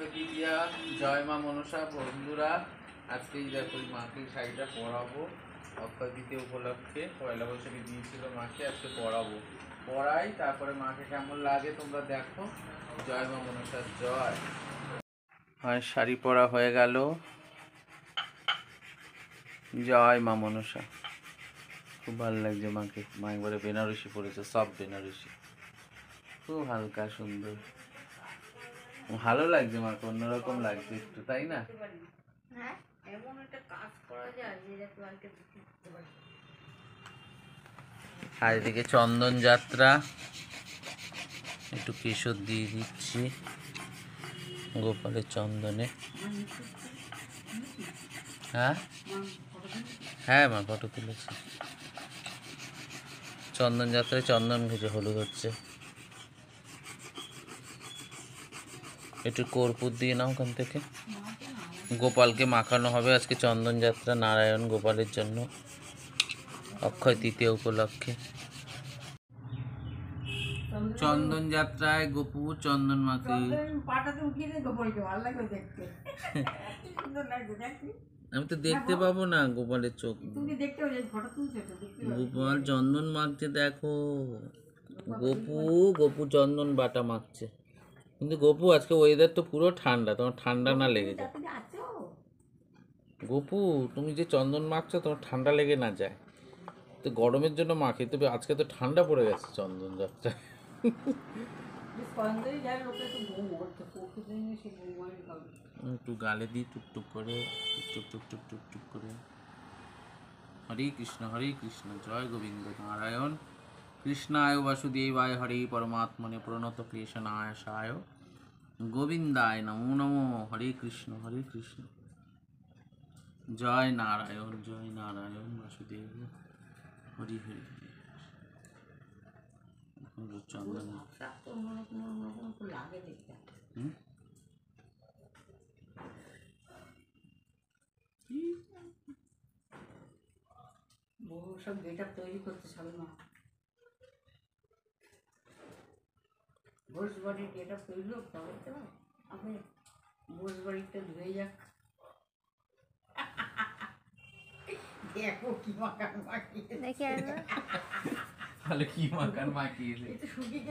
অক্ষয় তৃতীয়া। জয় মা মনসা বন্ধুরা, আজকে দেখো মাকে শাড়িটা পরাবো অক্ষয় তৃতীয়া উপলক্ষে। পয়লা বৈশাখে দিয়েছিল মাকে, আজকে পরাবো। পরাই তারপরে মাকে কেমন লাগে তোমরা দেখো। জয় মা মনসা জয়। হয় শাড়ি পরা হয়ে গেল। জয় মা মনসা। খুব ভালো লাগছে মাকে। মা একবারে বেনারসি পরেছে, সব বেনারসি, খুব হালকা সুন্দর, ভালো লাগছে মাকে, অন্যরকম লাগছে একটু, তাই না? আর এদিকে চন্দন যাত্রা, একটু কেশর দিয়ে দিচ্ছি গোপালের চন্দনে। হ্যাঁ হ্যাঁ মা ফটো তুলেছি। চন্দন যাত্রায় চন্দন ঘেঁচে হলুদ হচ্ছে। একটু কর্পূর দিয়ে নাও ওখান থেকে। গোপালকে মাখানো হবে আজকে চন্দন যাত্রা, নারায়ণ গোপালের জন্য অক্ষয় তৃতীয়া উপলক্ষে। চন্দন যাত্রায় গোপু চন্দন মাখে। আমি তো দেখতে পাবো না গোপালের চোখ। গোপাল চন্দন মাখছে দেখো। গোপু চন্দন বাটা মাখছে। কিন্তু গোপু আজকে ওয়েদার তো পুরো ঠান্ডা, তোমার ঠান্ডা না লেগে যায়। গোপু তুমি যে চন্দন মাখছো তোমার ঠান্ডা লেগে না যায়, তো গরমের জন্য মাখে, তবে আজকে তো ঠান্ডা পড়ে গেছে চন্দন যাত্রা। একটু গালে দিই টুকটুক করে, টুক টুক টুক টুক টুক করে। হরে কৃষ্ণ জয় গোবিন্দ নারায়ণ। কৃষ্ণায় বাসুদেবায় হরে পরমাত্মনে প্রণত ক্লেশনায় সায় গোবিন্দায় নমো নমো। হরে কৃষ্ণ জয় নারায়ণ বাসুদেব হরি হরি। চন্দন সব গেট আপ তৈরি করতে হবে না। ঘোষ বাড়ির গেট আপ তৈরি হোক, তবে তো আপনি ঘোষ বাড়িটা ধুয়ে যাক। দেখো কি মাখান মাখিয়ে, তাহলে কি মাখান মাখিয়েছে। শুকিয়ে